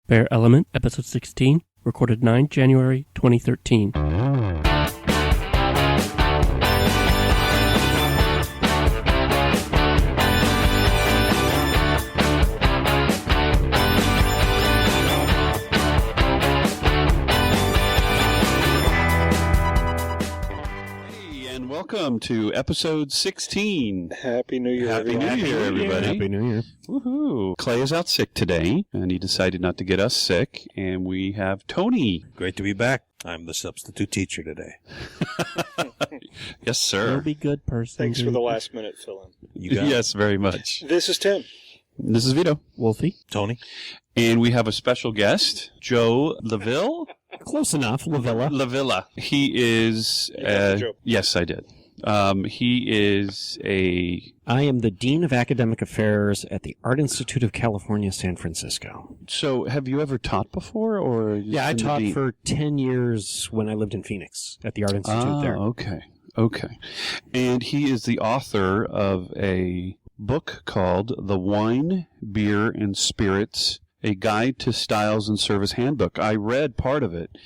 Bear Element, Episode 16, recorded 9 January 2013. Welcome to episode 16. Happy New Year, everybody. Happy New Year, everybody. Happy New Year. Woohoo. Clay is out sick today, and he decided not to get us sick, and we have Tony. Great to be back. I'm the substitute teacher today. Yes, sir. You'll be good person. Thanks for the last minute fill-in. You got it. Yes, very much. This is Tim. This is Vito. Wolfie. Tony. And we have a special guest, Joe LaVilla. Close enough, LaVilla. LaVilla. He is... You got the joke. Yes, I did. He is a... I am the Dean of Academic Affairs at the Art Institute of California, San Francisco. So, have you ever taught before, or... Yeah, I taught for 10 years when I lived in Phoenix at the Art Institute there. Okay. And he is the author of a book called The Wine, Beer, and Spirits, A Guide to Styles and Service Handbook. I read part of it,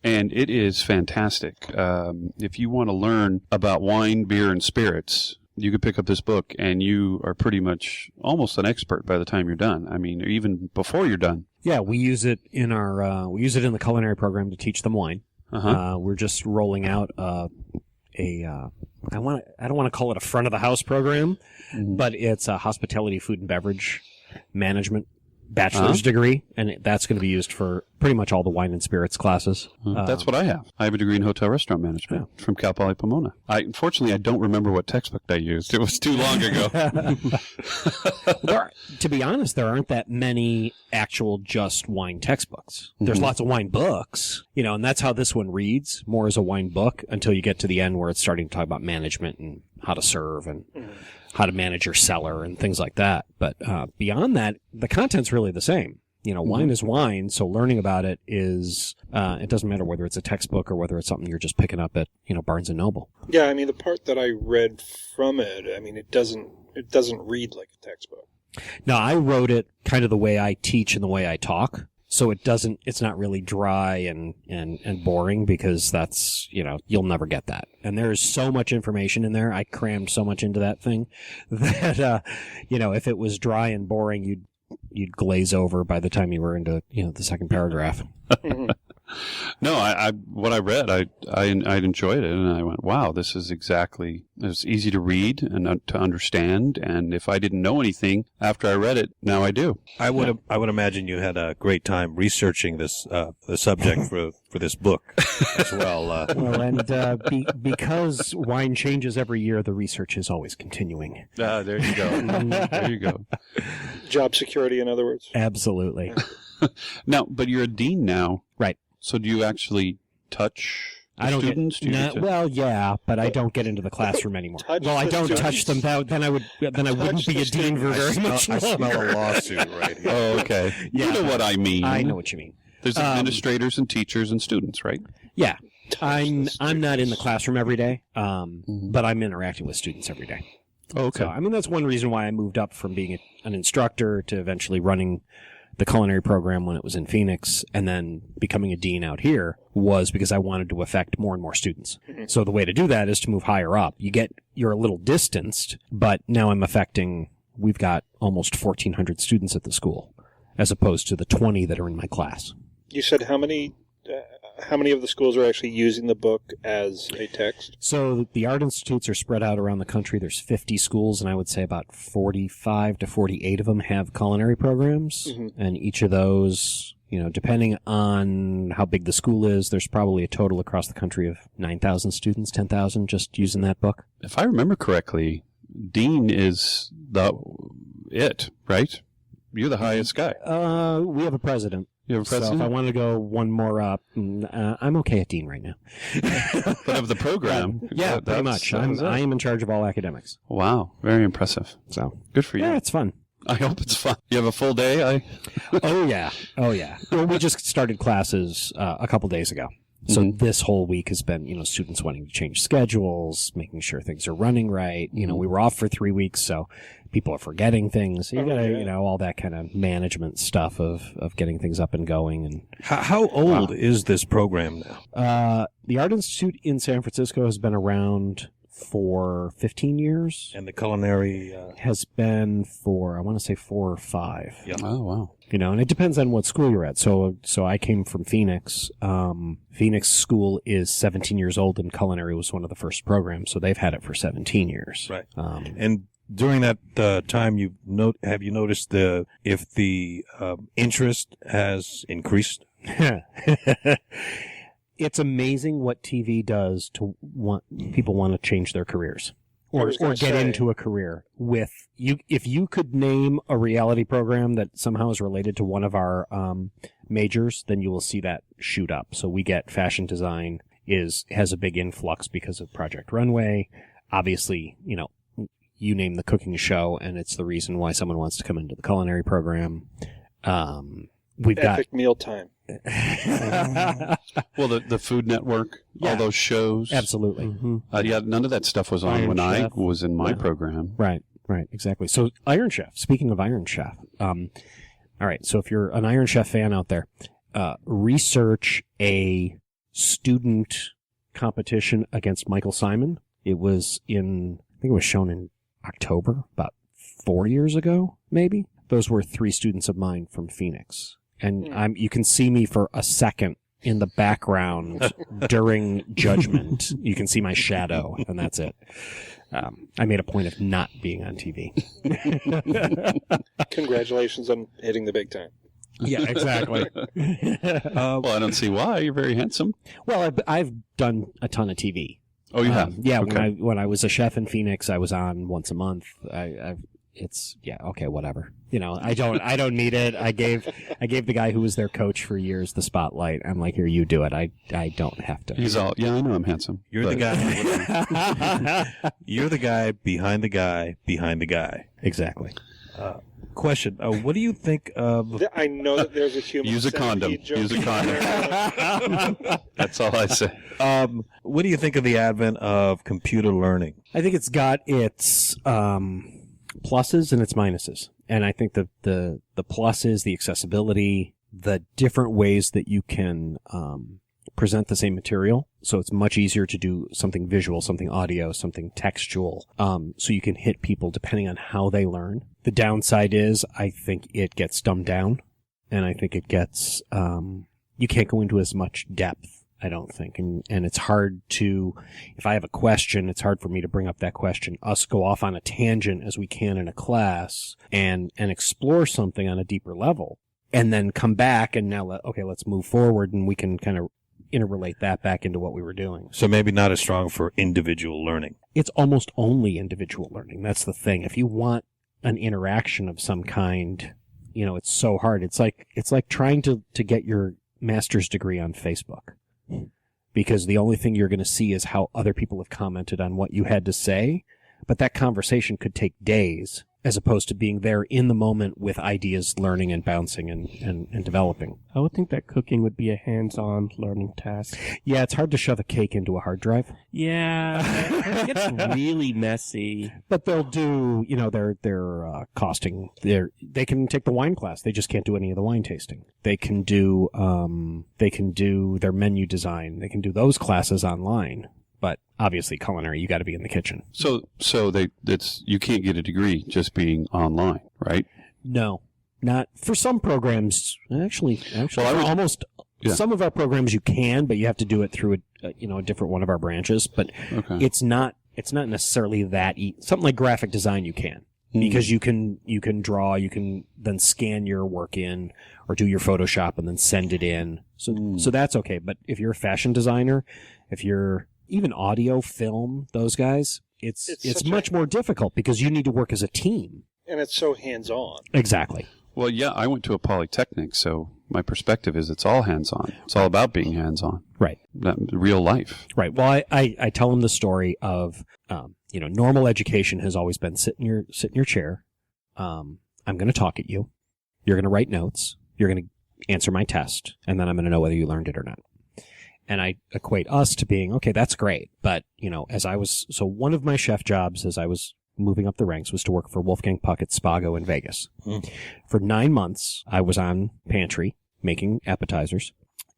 and it is fantastic. If you want to learn about wine, beer, and spirits, you could pick up this book, and you are pretty much almost an expert by the time you're done. I mean, even before you're done. Yeah, we use it in our in the culinary program to teach them wine. We're just rolling out I don't want to call it a front of the house program, but it's a hospitality, food, and beverage management bachelor's degree, and that's going to be used for pretty much all the wine and spirits classes. That's what I have. I have a degree in hotel restaurant management from Cal Poly Pomona. Unfortunately, I don't remember what textbook I used. It was too long ago. To be honest, there aren't that many actual just wine textbooks. There's lots of wine books, and that's how this one reads, more as a wine book, until you get to the end where it's starting to talk about management and how to serve and how to manage your cellar and things like that. But beyond that, the content's really the same. Wine is wine, so learning about it is, it doesn't matter whether it's a textbook or whether it's something you're just picking up at, Barnes & Noble. Yeah, I mean, the part that I read from it, I mean, it doesn't read like a textbook. No, I wrote it kind of the way I teach and the way I talk. So it's not really dry and boring, because that's, you'll never get that. And there's so much information in there. I crammed so much into that thing that, if it was dry and boring, you'd glaze over by the time you were into, the second paragraph. No, what I read, I enjoyed it, and I went, wow, this is it's easy to read and to understand, and if I didn't know anything after I read it, now I do. I would imagine you had a great time researching this the subject for this book as well. Well, and because wine changes every year, the research is always continuing. There you go. There you go. Job security, in other words. Absolutely. Now, but you're a dean now. Right. So do you actually touch students? Well, yeah, but I don't get into the classroom anymore. Well, I don't touch them. Then I wouldn't be a dean for very much longer. I smell a lawsuit right here. Oh, okay. Yeah, you know what I mean. I know what you mean. There's administrators and teachers and students, right? Yeah. I'm not in the classroom every day, but I'm interacting with students every day. Oh, okay. So, that's one reason why I moved up from being an instructor to eventually running the culinary program when it was in Phoenix, and then becoming a dean out here, was because I wanted to affect more and more students. So the way to do that is to move higher up. You're a little distanced, but now we've got almost 1,400 students at the school, as opposed to the 20 that are in my class. You said how many of the schools are actually using the book as a text? So the art institutes are spread out around the country. There's 50 schools, and I would say about 45 to 48 of them have culinary programs. And each of those, depending on how big the school is, there's probably a total across the country of 9,000 students, 10,000 just using that book. If I remember correctly, dean is right? You're the highest guy. We have a president. You have a president? So if I want to go one more up, I'm okay at dean right now. But of the program? Yeah, pretty much. I am in charge of all academics. Wow, very impressive. So good for you. Yeah, it's fun. I hope it's fun. You have a full day? Oh, yeah. Well, we just started classes a couple days ago. So this whole week has been, students wanting to change schedules, making sure things are running right. We were off for 3 weeks, so people are forgetting things. So you gotta, all that kind of management stuff of getting things up and going. And how old is this program now? The Art Institute in San Francisco has been around for 15 years. And the culinary has been for, I want to say 4 or 5. Yeah. Oh, wow. And it depends on what school you're at. So I came from Phoenix. Phoenix School is 17 years old, and culinary was one of the first programs. So they've had it for 17 years. Right. And during that time, have you noticed if the interest has increased? It's amazing what TV does to people want to change their careers or get into a career with you. If you could name a reality program that somehow is related to one of our majors, then you will see that shoot up. So we get fashion design has a big influx because of Project Runway. Obviously, you name the cooking show, and it's the reason why someone wants to come into the culinary program. We've Epic mealtime. Well, the Food Network, all those shows. Absolutely. None of that stuff was on Iron when Chef. I was in my program. Right, exactly. So Iron Chef, speaking of Iron Chef, all right, so if you're an Iron Chef fan out there, research a student competition against Michael Simon. It was I think it was shown in October, about 4 years ago, maybe. Those were 3 students of mine from Phoenix. And you can see me for a second in the background during judgment. You can see my shadow, and that's it. I made a point of not being on TV. Congratulations on hitting the big time. Yeah, exactly. Well, I don't see why. You're very handsome. Well, I've done a ton of TV. Oh, you have? Yeah, Okay. when I was a chef in Phoenix, I was on once a month. Okay, whatever. I don't need it. I gave the guy who was their coach for years the spotlight. I'm like, here, you do it. I don't have to. He's all, I know I'm handsome. You're the guy. You're the guy behind the guy behind the guy. Exactly. Question: what do you think of? I know that there's a human. Use a condom. Use a condom. That's all I say. What do you think of the advent of computer learning? I think it's got its pluses and its minuses. And I think the pluses, the accessibility, the different ways that you can present the same material. So it's much easier to do something visual, something audio, something textual. So you can hit people depending on how they learn. The downside is I think it gets dumbed down, and I think it gets you can't go into as much depth, I don't think. And it's hard to, if I have a question, it's hard for me to bring up that question, us go off on a tangent as we can in a class and explore something on a deeper level, and then come back and now, let's move forward, and we can kind of interrelate that back into what we were doing. So maybe not as strong for individual learning. It's almost only individual learning. That's the thing. If you want an interaction of some kind, it's so hard. It's like trying to get your master's degree on Facebook, because the only thing you're going to see is how other people have commented on what you had to say. But that conversation could take days, as opposed to being there in the moment with ideas learning and bouncing and developing. I would think that cooking would be a hands-on learning task. Yeah, it's hard to shove a cake into a hard drive. Yeah, it gets really messy. But they'll do, their costing. They can take the wine class. They just can't do any of the wine tasting. They can do their menu design. They can do those classes online. But obviously, culinary, you got to be in the kitchen. So you can't get a degree just being online, right? No, not for some programs. Actually, some of our programs you can, but you have to do it through a different one of our branches. But it's not necessarily that something like graphic design you can, because you can draw, you can then scan your work in or do your Photoshop and then send it in. So that's okay. But if you're a fashion designer, if you're even audio, film, those guys, it's much more difficult because you need to work as a team. And it's so hands-on. Exactly. Well, yeah, I went to a polytechnic, so my perspective is it's all hands-on. It's all about being hands-on. Right. Real life. Right. Well, I tell them the story of, normal education has always been sit in your chair. I'm going to talk at you. You're going to write notes. You're going to answer my test, and then I'm going to know whether you learned it or not. And I equate us to being, okay, that's great. But, so one of my chef jobs as I was moving up the ranks was to work for Wolfgang Puck at Spago in Vegas. For 9 months, I was on pantry making appetizers.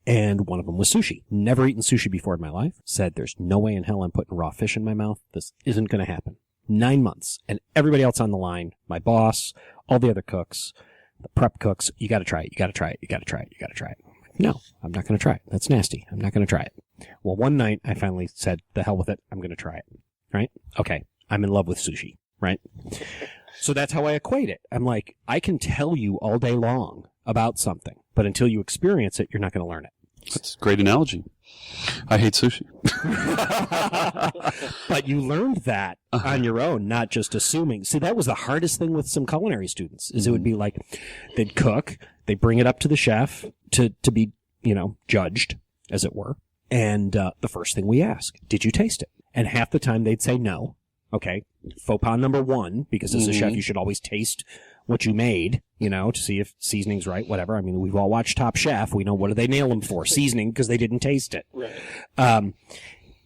And one of them was sushi. Never eaten sushi before in my life. Said, there's no way in hell I'm putting raw fish in my mouth. This isn't going to happen. 9 months. And everybody else on the line, my boss, all the other cooks, the prep cooks, you got to try it. You got to try it. You got to try it. You got to try it. No, I'm not going to try it. That's nasty. I'm not going to try it. Well, one night I finally said, the hell with it. I'm going to try it. Right? Okay. I'm in love with sushi. Right? So that's how I equate it. I'm like, I can tell you all day long about something, but until you experience it, you're not going to learn it. That's a great analogy. I hate sushi. But you learned that on your own, not just assuming. See, that was the hardest thing with some culinary students, is it would be like, they'd cook, they'd bring it up to the chef to be, judged, as it were. And the first thing we ask, did you taste it? And half the time they'd say no. Okay, faux pas number one, because as a chef, you should always taste what you made, to see if seasoning's right, whatever. I mean, we've all watched Top Chef. We know, what do they nail them for? Seasoning, because they didn't taste it. Right.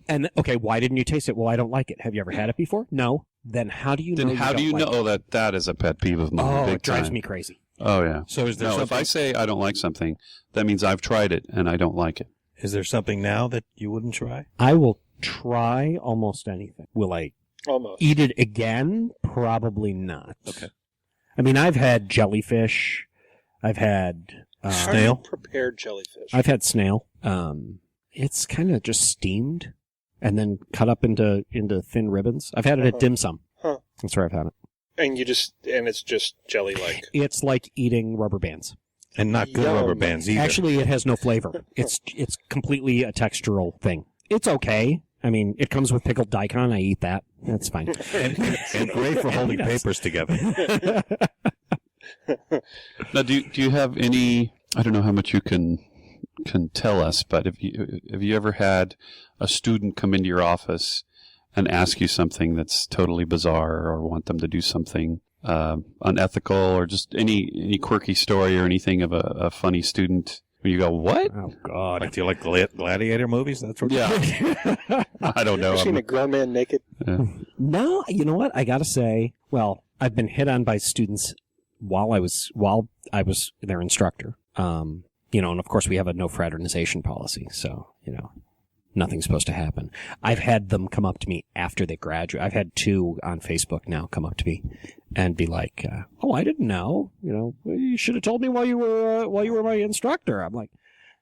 And okay, why didn't you taste it? Well, I don't like it. Have you ever had it before? No. Then how do you know? Then how do you know that that is a pet peeve of mine? Oh, big it drives time. me crazy. Oh, yeah. So is there No, if something, I say I don't like something, that means I've tried it and I don't like it. is there something now that you wouldn't try? I will try almost anything. Will I Almost. eat it again? Probably not. Okay. I mean, I've had jellyfish. I've had How do you prepare jellyfish? I've had snail. It's kind of just steamed and then cut up into thin ribbons. I've had it at dim sum. Huh. That's where I've had it. And it's just jelly-like. It's like eating rubber bands. And not good Yum. rubber bands either. Actually, it has no flavor. It's completely a textural thing. It's okay. I mean, it comes with pickled daikon. I eat that. That's fine. and great for holding papers together. Now, do you have any? I don't know how much you can tell us, but have you ever had a student come into your office and ask you something that's totally bizarre, or want them to do something unethical, or just any quirky story or anything of a funny student? Where you go, what? Oh, God. Like, do you like gladiator movies? That's what. Yeah. I don't know. I've seen a grown man naked. No, you know what? I got to say, well, I've been hit on by students while I was their instructor. And of course we have a no fraternization policy, so, nothing's supposed to happen. I've had them come up to me after they graduate. I've had 2 on Facebook now come up to me and be like, "Oh, I didn't know. You should have told me while you were my instructor." I'm like,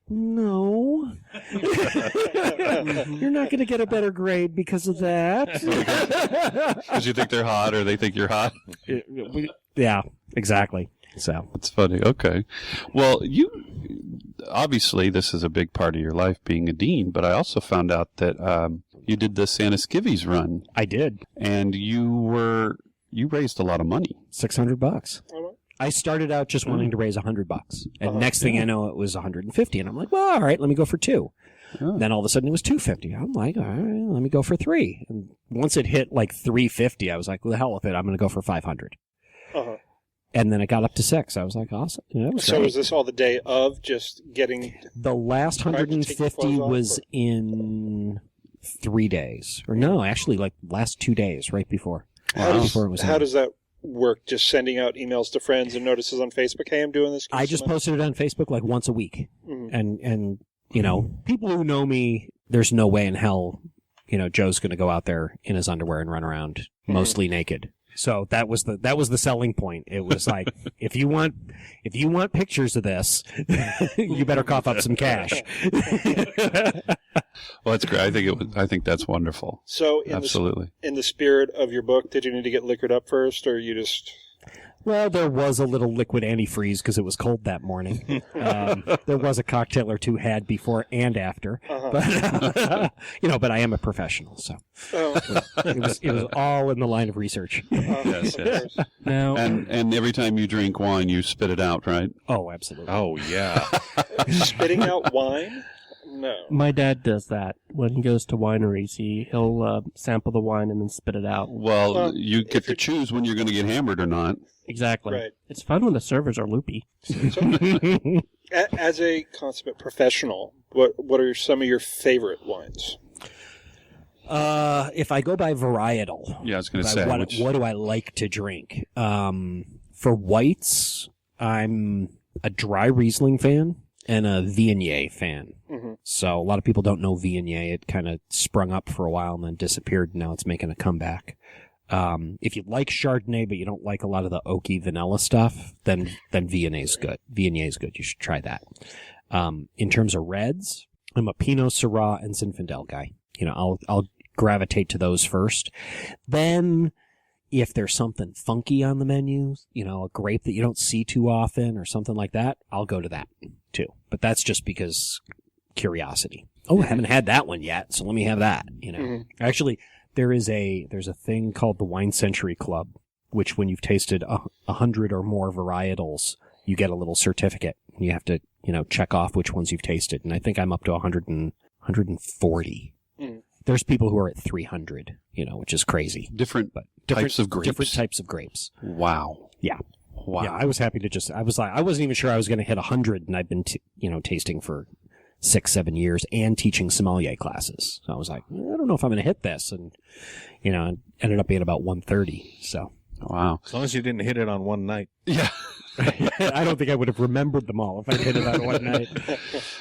"No, you're not going to get a better grade because of that." Because you think they're hot, or they think you're hot. Yeah, exactly. So That's funny. Okay. Well, obviously this is a big part of your life, being a dean, but I also found out that you did the Santa Skivvies run, I did and you raised a lot of money. $600. I started out just wanting to raise $100, and next thing I know, it was $150, and I'm like, well, all right, let me go for 2. Oh. Then all of a sudden it was $250. I'm like, all right, let me go for 3. And once it hit like $350, I was like, well, the hell with it, I'm going to go for $500. Uh-huh. And then it got up to 6. I was like, awesome. That was So great. is this all the day of just getting... The last Tried to take the 150 clothes off, was or- in 3 days. Or no, actually like last 2 days, right before. How How does that work? Just sending out emails to friends and notices on Facebook? Hey, I'm doing this. I just posted it on Facebook like once a week. Mhm. And people who know me, there's no way in hell, Joe's going to go out there in his underwear and run around mostly naked. So that was the selling point. It was like, if you want pictures of this, you better cough up some cash. Well, that's great. I think that's wonderful. So Absolutely. in the spirit of your book, did you need to get liquored up first, or you just... Well, there was a little liquid antifreeze because it was cold that morning. There was a cocktail or 2 had before and after, but but I am a professional, so it was all in the line of research. Yes. Now, And every time you drink wine, you spit it out, right? Oh, absolutely. Oh yeah. Spitting out wine? No. my dad does that when he goes to wineries. He'll sample the wine and then spit it out. Well, you if get to you're- choose when you're going to get hammered or not. Exactly. Right. It's fun when the servers are loopy. As a consummate professional, what are some of your favorite wines? If I go by varietal, Yeah, I was going to say. what do I like to drink? For whites, I'm a dry Riesling fan and a Viognier fan. Mm-hmm. So a lot of people don't know Viognier. It kind of sprung up for a while and then disappeared. Now it's making a comeback. If you like Chardonnay, but you don't like a lot of the oaky vanilla stuff, then Viognier is good. Viognier is good. You should try that. In terms of reds, I'm a Pinot Syrah and Zinfandel guy. I'll gravitate to those first. Then, if there's something funky on the menu, a grape that you don't see too often or something like that, I'll go to that too. But that's just because curiosity. Oh, I haven't had that one yet, so let me have that. Mm-hmm. Actually, there's a thing called the Wine Century Club, which when you've tasted 100 or more varietals, you get a little certificate. You have to, check off which ones you've tasted. And I think I'm up to 140. Mm. There's people who are at 300, which is crazy. Different types of grapes? Different types of grapes. Wow. Yeah. Wow. Yeah, I was happy to I wasn't even sure I was going to hit 100, and I've been, tasting for 6-7 years and teaching sommelier classes. So I was like, I don't know if I'm going to hit this. And, it ended up being about 130. So. Wow. As long as you didn't hit it on one night. Yeah. I don't think I would have remembered them all if I hit it on one night.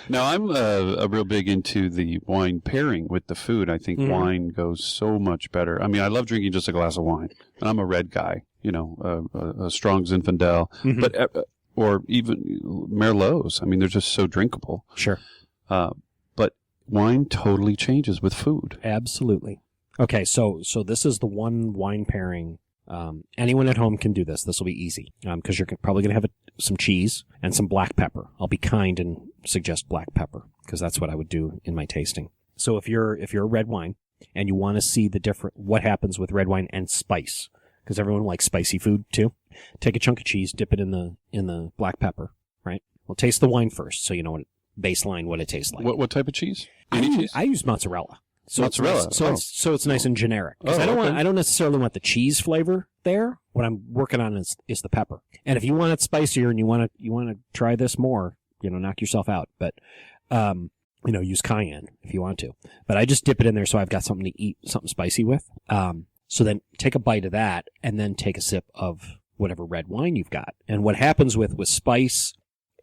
Now, I'm a real big into the wine pairing with the food. I think wine goes so much better. I mean, I love drinking just a glass of wine. And I'm a red guy, a strong Zinfandel, but or even Merlots. I mean, they're just so drinkable. Sure. But wine totally changes with food. Absolutely. Okay, so this is the one wine pairing. Anyone at home can do this. This will be easy because you're probably going to have some cheese and some black pepper. I'll be kind and suggest black pepper because that's what I would do in my tasting. So if you're a red wine and you want to see what happens with red wine and spice, because everyone likes spicy food too, take a chunk of cheese, dip it in the black pepper, right? Well, taste the wine first so you know what it tastes like. What type of cheese? Any cheese? I use mozzarella. So mozzarella. So it's nice and generic. I don't necessarily want the cheese flavor there. What I'm working on is the pepper. And if you want it spicier and you want to try this more, knock yourself out. But use cayenne if you want to. But I just dip it in there so I've got something to eat, something spicy with. So then take a bite of that and then take a sip of whatever red wine you've got. And what happens with spice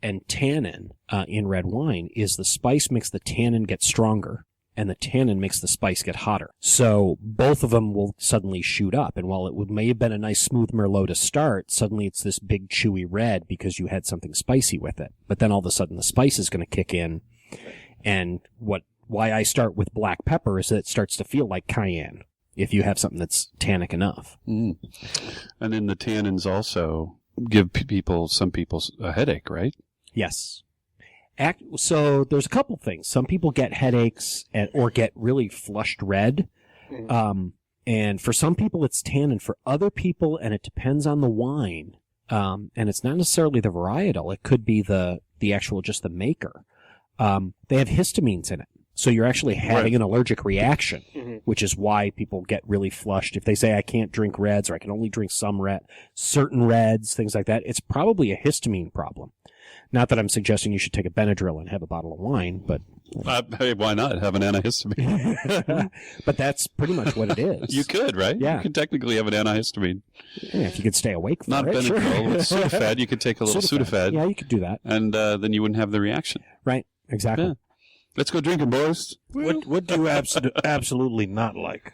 and tannin in red wine is the spice makes the tannin get stronger. And the tannin makes the spice get hotter. So both of them will suddenly shoot up. And while it may have been a nice smooth Merlot to start, suddenly it's this big chewy red because you had something spicy with it. But then all of a sudden the spice is going to kick in. And why I start with black pepper is that it starts to feel like cayenne if you have something that's tannic enough. Mm. And then the tannins also give some people a headache, right? Yes. So there's a couple things. Some people get headaches or get really flushed red. And for some people it's tannin. For other people, and it depends on the wine, and it's not necessarily the varietal. It could be the actual, just the maker. They have histamines in it. So you're actually having an allergic reaction, which is why people get really flushed. If they say, I can't drink reds or I can only drink certain reds, things like that, it's probably a histamine problem. Not that I'm suggesting you should take a Benadryl and have a bottle of wine, but... Hey, why not have an antihistamine? But that's pretty much what it is. You could, right? Yeah. You could technically have an antihistamine. Yeah, if you could stay awake for Not it. Benadryl. With Sudafed, you could take a little Sudafed. Yeah, you could do that. And then you wouldn't have the reaction. Right, exactly. Yeah. Let's go drinking, boys. What do you absolutely not like?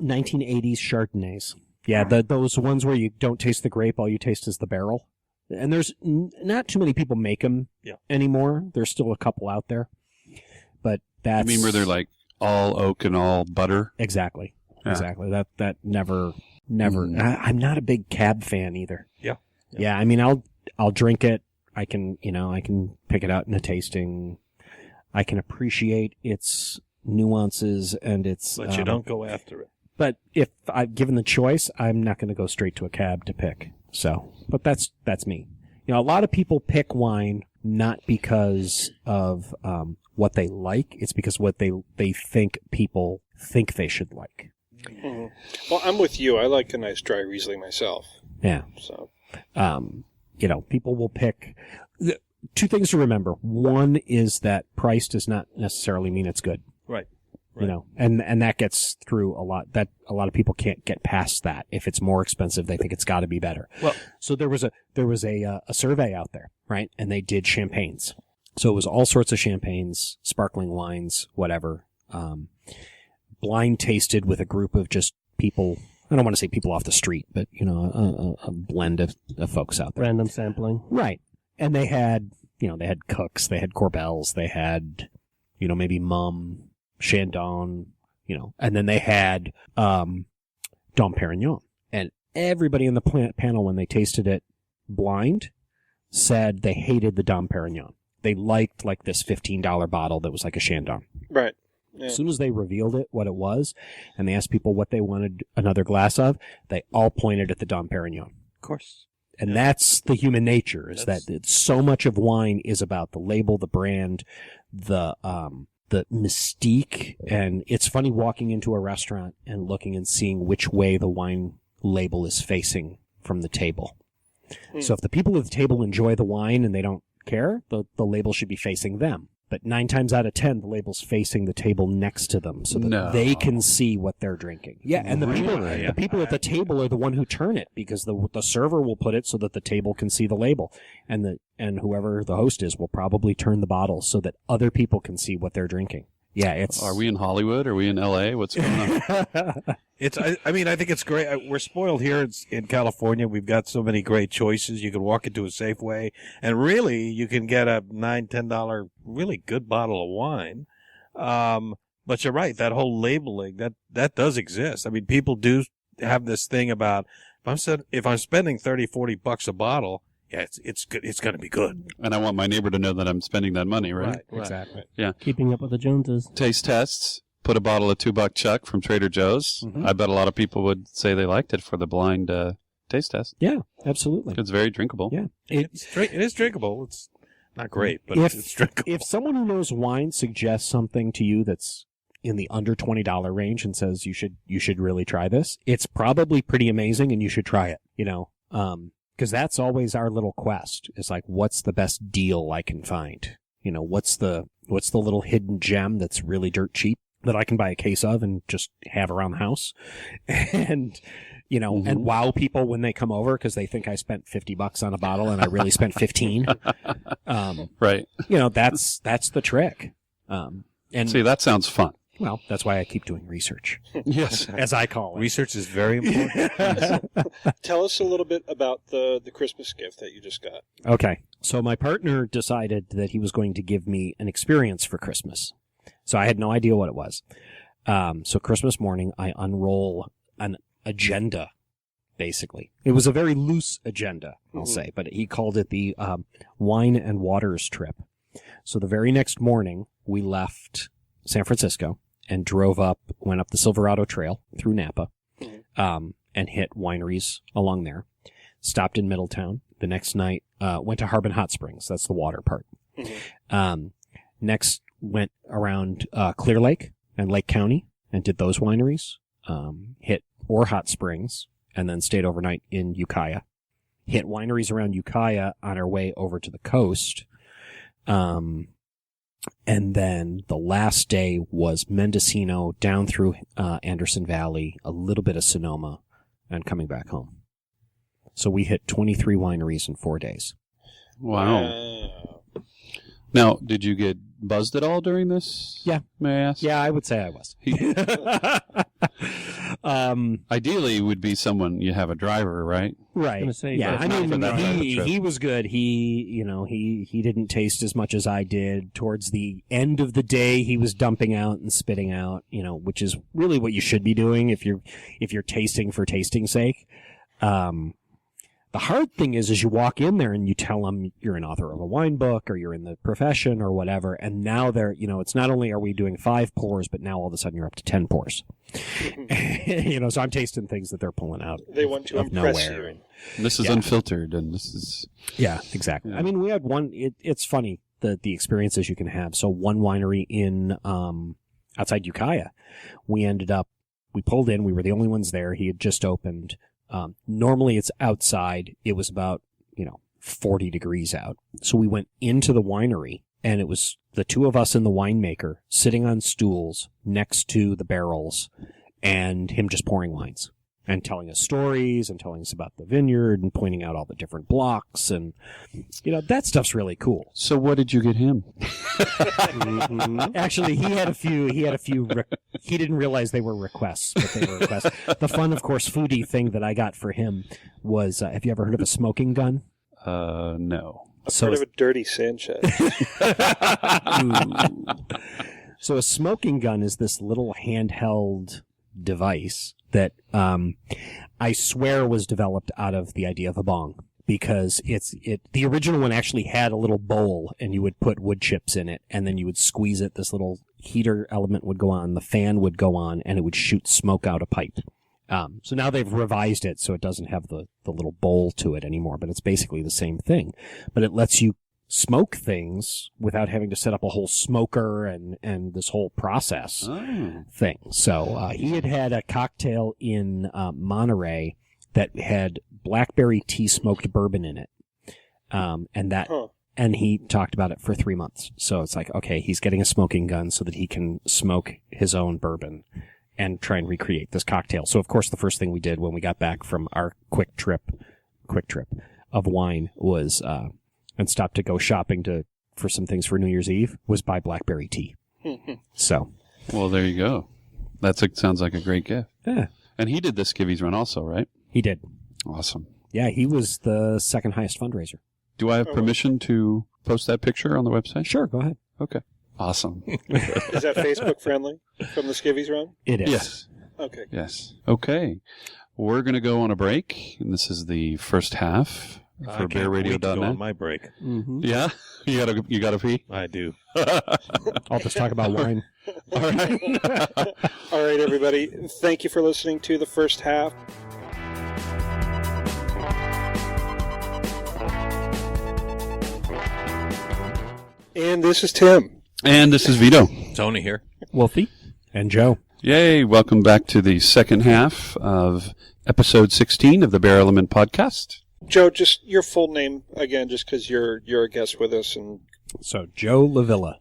1980s Chardonnays. Yeah, those ones where you don't taste the grape, all you taste is the barrel. And there's not too many people make them anymore. There's still a couple out there. But that's... You mean where they're like all oak and all butter? Exactly. Yeah. Exactly. That never... I'm not a big cab fan either. Yeah. I mean, I'll drink it. I can pick it out in a tasting. I can appreciate its nuances and its... But you don't go after it. But if I've given the choice, I'm not going to go straight to a cab to pick. So, but that's me. A lot of people pick wine not because of what they like. It's because what they think people think they should like. Mm-hmm. Well, I'm with you. I like a nice dry Riesling myself. Yeah. So. people will pick. Two things to remember. One is that price does not necessarily mean it's good. Right. And that gets through a lot. That a lot of people can't get past that. If it's more expensive, they think it's got to be better. Well, so there was a survey out there, right? And they did champagnes. So it was all sorts of champagnes, sparkling wines, whatever. Blind tasted with a group of just people. I don't want to say people off the street, but a blend of folks out there. Random sampling. Right. And they had cooks, they had Corbels, they had, maybe Mumm, Chandon, and then they had, Dom Perignon. And everybody in the panel, when they tasted it blind, said they hated the Dom Perignon. They liked like this $15 bottle that was like a Chandon. Right. Yeah. As soon as they revealed what it was, and they asked people what they wanted another glass of, they all pointed at the Dom Perignon. Of course. And that's the human nature, is that so much of wine is about the label, the brand, the mystique. And it's funny walking into a restaurant and looking and seeing which way the wine label is facing from the table. So if the people at the table enjoy the wine and they don't care, the label should be facing them. But 9 times out of 10, the label's facing the table next to them so that they can see what they're drinking. Yeah, and the people at the table are the one who turn it, because the server will put it so that the table can see the label, and whoever the host is will probably turn the bottle so that other people can see what they're drinking. Yeah, it's. Are we in Hollywood? Are we in L.A.? What's going on? I think it's great. We're spoiled here in California. We've got so many great choices. You can walk into a Safeway, and really, you can get a $9, $10 really good bottle of wine. But you're right. That whole labeling, that does exist. I mean, people do have this thing about, if I'm spending $30, $40 a bottle, yeah, it's good. It's going to be good. And I want my neighbor to know that I'm spending that money, right? Exactly. Yeah. Keeping up with the Joneses. Taste tests. Put a bottle of $2 Chuck from Trader Joe's. Mm-hmm. I bet a lot of people would say they liked it for the blind taste test. Yeah, absolutely. It's very drinkable. Yeah. It is drinkable. It's not great, but it's drinkable. If someone who knows wine suggests something to you that's in the under $20 range and says you should really try this, it's probably pretty amazing and you should try it, because that's always our little quest. It's like, what's the best deal I can find? What's the little hidden gem that's really dirt cheap that I can buy a case of and just have around the house, and and wow people when they come over because they think I spent $50 on a bottle and I really spent 15. Right. That's the trick. And see, that sounds fun. Well, that's why I keep doing research. Yes, as I call it. Research is very important. Tell us a little bit about the Christmas gift that you just got. Okay. So my partner decided that he was going to give me an experience for Christmas. So I had no idea what it was. So Christmas morning, I unroll an agenda, basically. It was a very loose agenda, I'll say, but he called it the Wine and Waters trip. So the very next morning, we left San Francisco and went up the Silverado Trail through Napa, and hit wineries along there. Stopped in Middletown. The next night, went to Harbin Hot Springs. That's the water part. Next, went around Clear Lake and Lake County and did those wineries. Hit Ore Hot Springs and then stayed overnight in Ukiah. Hit wineries around Ukiah on our way over to the coast. And then the last day was Mendocino, down through Anderson Valley, a little bit of Sonoma, and coming back home. So we hit 23 wineries in 4 days. Wow. Now, did you get buzzed at all during this? Yeah. May I ask? Yeah, I would say I was. Ideally, it would be someone you have a driver, right? Right. Gonna say, Yeah, but I it's not mean, for that type of trip. he was good. He didn't taste as much as I did. Towards the end of the day, he was dumping out and spitting out, which is really what you should be doing if you're tasting for tasting's sake. The hard thing is you walk in there and you tell them you're an author of a wine book or you're in the profession or whatever, and now it's not only are we doing 5 pours, but now all of a sudden you're up to 10 pours. So I'm tasting things that they're pulling out. They want to of impress nowhere. you. And this is unfiltered, and this is... Yeah, exactly. Yeah. I mean, we had one, it's funny, the experiences you can have. So one winery in, outside Ukiah, we pulled in, we were the only ones there. He had just opened. Normally it's outside. It was about, 40 degrees out. So we went into the winery, and it was the two of us and the winemaker sitting on stools next to the barrels, and him just pouring wines and telling us stories and telling us about the vineyard and pointing out all the different blocks. And, that stuff's really cool. So what did you get him? Actually, he had a few, he didn't realize they were requests, but they were requests. The fun, of course, foodie thing that I got for him was, have you ever heard of a smoking gun? No. Sort of a dirty Sanchez. So a smoking gun is this little handheld device that I swear was developed out of the idea of a bong, because the original one actually had a little bowl, and you would put wood chips in it, and then you would squeeze it. This little heater element would go on, the fan would go on, and it would shoot smoke out a pipe. So now they've revised it so it doesn't have the little bowl to it anymore, but it's basically the same thing. But it lets you smoke things without having to set up a whole smoker and this whole process thing. So he had a cocktail in Monterey that had blackberry tea smoked bourbon in it. And he talked about it for 3 months. So it's like, okay, he's getting a smoking gun so that he can smoke his own bourbon and try and recreate this cocktail. So of course the first thing we did when we got back from our quick trip of wine was and stopped to go shopping for some things for New Year's Eve was buy blackberry tea. So, well, there you go. Sounds like a great gift. Yeah. And he did the Skivvies run also, right? He did. Awesome. Yeah, he was the second highest fundraiser. Do I have permission to post that picture on the website? Sure, go ahead. Okay. Awesome. Is that Facebook friendly from the Skivvies run? It is. Yes. Okay. Yes. Okay. We're going to go on a break, and this is the first half for BearRadio.net. On my break. Mm-hmm. Yeah? You got to pee? I do. I'll just talk about wine. All right. All right, everybody. Thank you for listening to the first half. And this is Tim. And this is Vito. Tony here. Wolfie. And Joe. Yay. Welcome back to the second half of episode 16 of the Bear Element Podcast. Joe, just your full name again, just because you're a guest with us. And So, Joe LaVilla.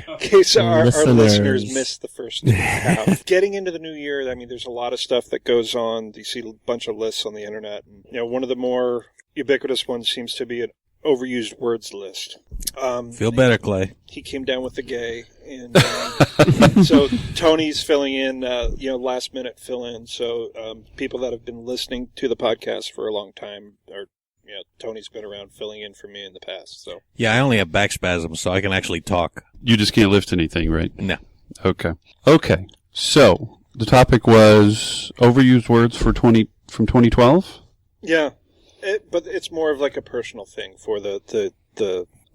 in case our listeners missed the first half. Getting into the new year, I mean, there's a lot of stuff that goes on. You see a bunch of lists on the internet. And, one of the more ubiquitous ones seems to be an overused words list. Feel better, Clay. He came down with the gay, and so Tony's filling in, last minute fill in. So people that have been listening to the podcast for a long time are, Tony's been around filling in for me in the past. So Yeah, I only have back spasms, so I can actually talk. You just can't lift anything, right? No. Okay. So the topic was overused words from 2012. yeah, but it's more of like a personal thing for the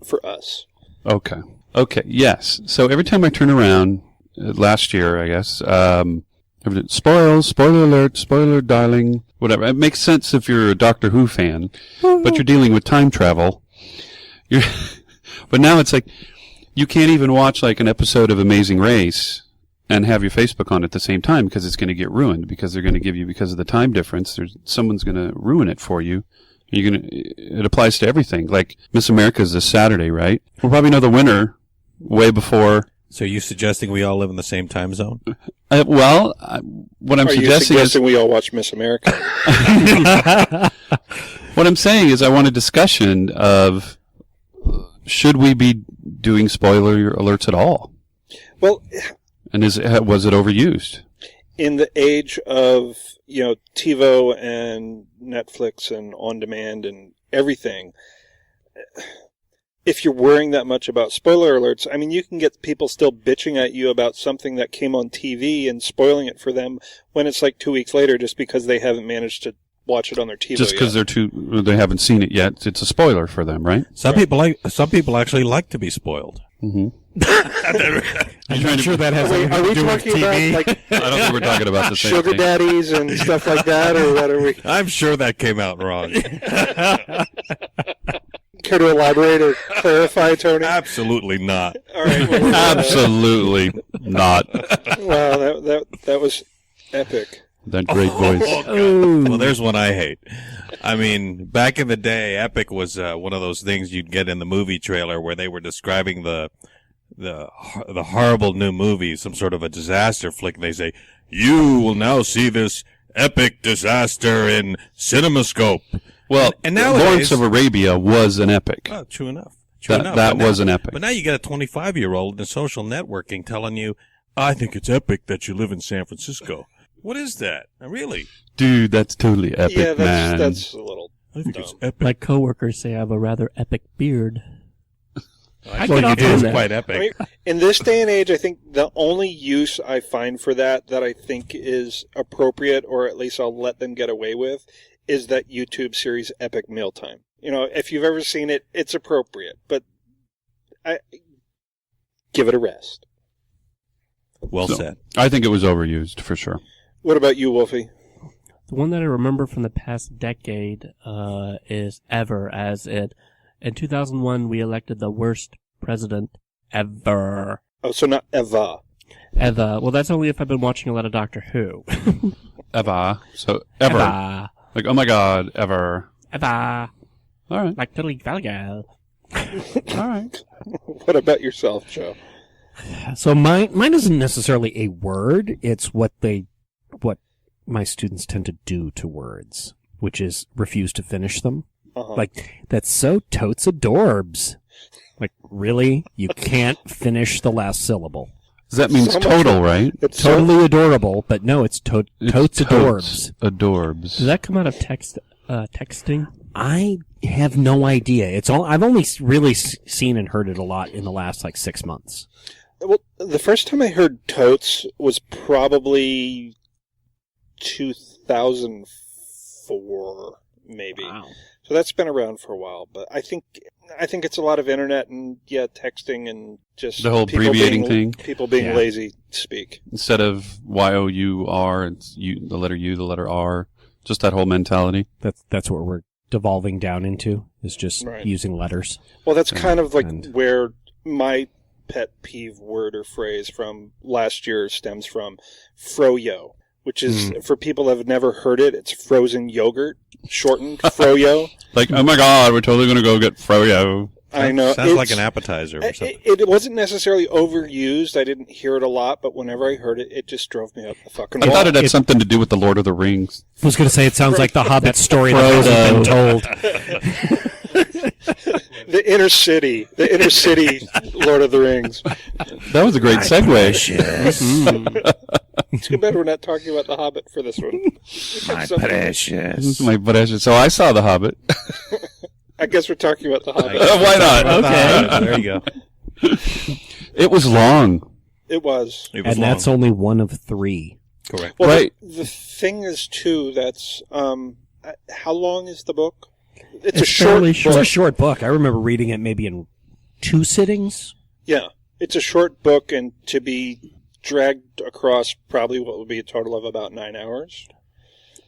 for us. Okay. Yes. So every time I turn around, last year, I guess, spoiler alert, spoiler darling, whatever. It makes sense if you're a Doctor Who fan, but you're dealing with time travel. But now it's like, you can't even watch like an episode of Amazing Race and have your Facebook on at the same time because it's going to get ruined because they're going to give you, because of the time difference, someone's going to ruin it for you. It applies to everything. Like Miss America is this Saturday, right? We'll probably know the winner way before. So you suggesting we all live in the same time zone? What I'm suggesting is we all watch Miss America. What I'm saying is I want a discussion of should we be doing spoiler alerts at all? Well, and was it overused? In the age of, TiVo and Netflix and on demand and everything, if you're worrying that much about spoiler alerts, I mean, you can get people still bitching at you about something that came on TV and spoiling it for them when it's like 2 weeks later just because they haven't managed to watch it on their TV. Just because they haven't seen it yet, it's a spoiler for them, right? Some people actually like to be spoiled. Mm-hmm. I'm not sure that has anything to do with TV. About, I don't think we're talking about the same sugar thing. daddies and stuff like that, or what are we? I'm sure that came out wrong. Care to elaborate or clarify, Tony? Absolutely not. All right. Well, Absolutely not. Wow, that was epic. That great voice. Well, there's one I hate. I mean, back in the day, Epic was one of those things you'd get in the movie trailer where they were describing the horrible new movie, some sort of a disaster flick. And they say, "You will now see this epic disaster in CinemaScope." Well, and nowadays, Lawrence of Arabia was an epic. Oh, true enough. That was an epic. But now you got a 25-year-old in social networking telling you, "I think it's epic that you live in San Francisco." What is that? Really? Dude, that's totally epic, yeah, man. that's a little I think dumb. it's epic. My coworkers say I have a rather epic beard. I Well, think you it do is that. quite epic. I mean, in this day and age, I think the only use I find for that I think is appropriate, or at least I'll let them get away with, is that YouTube series Epic Mealtime. You know, if you've ever seen it, it's appropriate, but give it a rest. Well said. I think it was overused, for sure. What about you, Wolfie? The one that I remember from the past decade is Ever, as in 2001 we elected the worst president ever. Oh, so not Eva. Ever. Well, that's only if I've been watching a lot of Doctor Who. Eva. So, ever. Ever. Like, oh my god, ever. Ever. All right. Like Tilly Valgal. All right. What about yourself, Joe? So mine isn't necessarily a word. It's what my students tend to do to words, which is refuse to finish them. Uh-huh. Like, that's so totes adorbs. Like, really? You can't finish the last syllable. That means So much total, fun. right? It's Totally adorable, but no, it's totes adorbs. Totes adorbs. Does that come out of texting? I have no idea. I've only really seen and heard it a lot in the last, 6 months. Well, the first time I heard totes was probably 2004, maybe. Wow. So that's been around for a while, but I think it's a lot of internet and texting and just The whole people abbreviating being, thing? People being Yeah. lazy speak. Instead of Y-O-U-R, it's the letter U, the letter R. Just that whole mentality. That's what we're devolving down into, is just Right. using letters. Well, that's kind of like And- where my pet peeve word or phrase from last year stems from. Froyo, which is for people that have never heard it. It's frozen yogurt, shortened Froyo. Like, oh my god, we're totally going to go get Froyo. I know. Sounds like it's- an appetizer or something. It wasn't necessarily overused. I didn't hear it a lot, but whenever I heard it, it just drove me up the fucking I wall. thought it had something to do with the Lord of the Rings. I was going to say, it sounds like the Hobbit story that hasn't been told. The inner city Lord of the Rings. That was a great segue. Too bad we're not talking about the Hobbit for this one. My So- precious. My precious. So I saw The Hobbit. I guess we're talking about the Hobbit. Why not? Okay. There you go. It was long. It was. It was And that's long. only one of 3. Correct. Well, Right. the thing is, too, that's how long is the book? It's a fairly short It's book. a short book. I remember reading it maybe in 2 sittings. Yeah, it's a short book, and to be dragged across probably what would be a total of about 9 hours.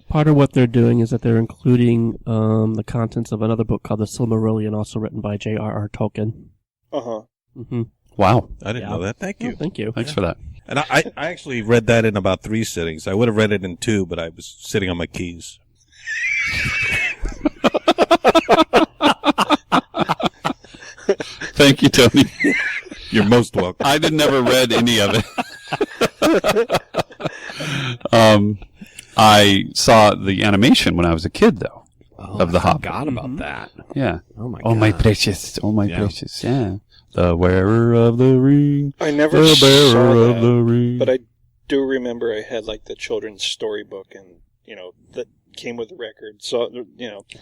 Part of what they're doing is that they're including the contents of another book called The Silmarillion, also written by J.R.R. Tolkien. Uh-huh. Mm-hmm. Wow. I didn't know that. Thank you. Oh, thank you. Thanks for that. And I actually read that in about 3 sittings. I would have read it in 2, but I was sitting on my keys. Thank you, Tony. You're most welcome. I never read any of it. I saw the animation when I was a kid, though, of The I Hobbit. forgot about that. Yeah. Oh, my God. Oh, my precious. Oh, my Yeah. precious. Yeah. The wearer of the ring. I never The bearer saw of that, the ring. but I do remember I had like the children's storybook, and that came with the record. So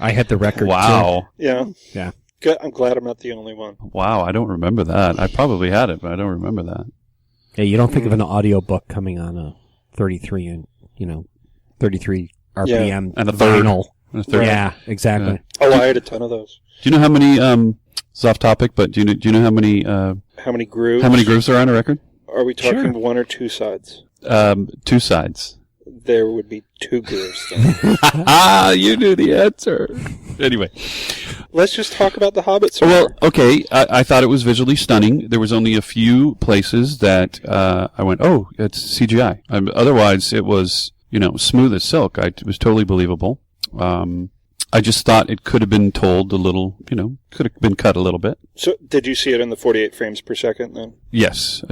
I had the record, Wow. yeah, Yeah. Good. I'm glad I'm not the only one. Wow. I don't remember that. I probably had it, but I don't remember that. too. Yeah, you don't think of an audiobook coming on a 33 and 33 RPM And a third. vinyl. And a third. Yeah, exactly. Oh, I had a ton of those. Do you know how many, it's off topic, but do you know how many How many grooves are on a record? Are we talking Sure. 1 or 2 sides? 2 sides. There would be 2 grooves then. You knew the answer. Anyway. Let's just talk about the Hobbit. some Well, more. okay. I thought it was visually stunning. There was only a few places that I went, oh, it's CGI. Otherwise, it was, smooth as silk. It was totally believable. I just thought it could have been told a little, could have been cut a little bit. So, did you see it in the 48 frames per second then? Yes,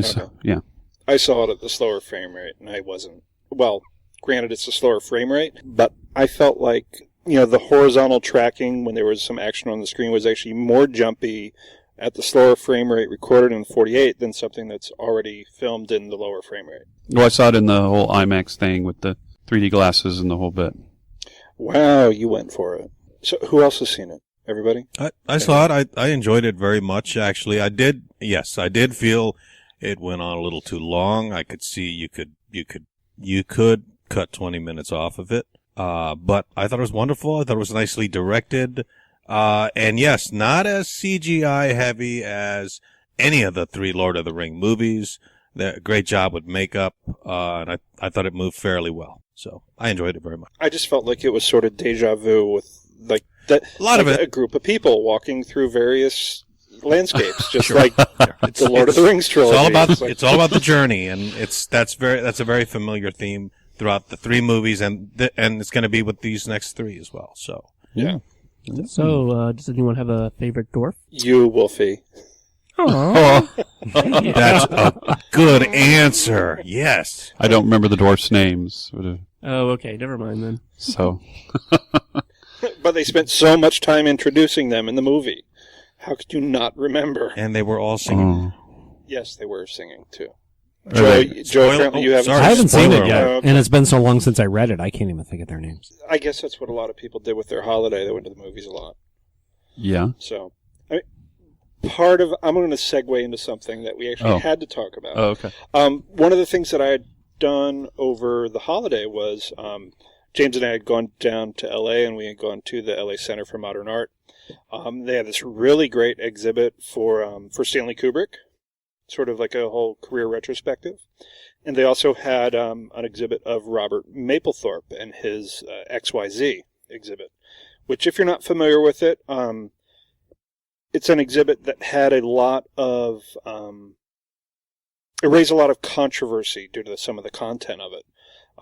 yeah. I saw it at the slower frame rate, and I wasn't. Well, granted, it's a slower frame rate, but I felt like, the horizontal tracking when there was some action on the screen was actually more jumpy at the slower frame rate recorded in 48 than something that's already filmed in the lower frame rate. Well, I saw it in the whole IMAX thing with the 3D glasses and the whole bit. Wow, you went for it. So, who else has seen it? Everybody? I saw it. I enjoyed it very much, actually. I did feel it went on a little too long. I could see you could cut 20 minutes off of it. But I thought it was wonderful. I thought it was nicely directed. And yes, not as CGI heavy as any of the 3 Lord of the Ring movies. Great job with makeup. And I thought it moved fairly well. So I enjoyed it very much. I just felt like it was sort of deja vu with a group of people walking through various landscapes, just like the Lord of the Rings trilogy. It's all about the journey, and that's a very familiar theme throughout the 3 movies, and it's going to be with these next 3 as well. So yeah. So does anyone have a favorite dwarf? You, Wolfie. Oh, that's a good answer. Yes. I don't remember the dwarfs' names. Oh, okay. Never mind then. So. But they spent so much time introducing them in the movie. How could you not remember? And they were all singing. Yes, they were singing too. Joe, apparently you haven't. sorry, I haven't seen it yet, okay. and it's been so long since I read it, I can't even think of their names. I guess that's what a lot of people did with their holiday. They went to the movies a lot. Yeah. So, I'm going to segue into something that we actually had to talk about. Oh, okay. One of the things that I had done over the holiday was James and I had gone down to L.A. and we had gone to the L.A. Center for Modern Art. They had this really great exhibit for Stanley Kubrick, sort of like a whole career retrospective. And they also had an exhibit of Robert Mapplethorpe and his XYZ exhibit, which, if you're not familiar with it, it's an exhibit that had a lot of it raised a lot of controversy due to some of the content of it.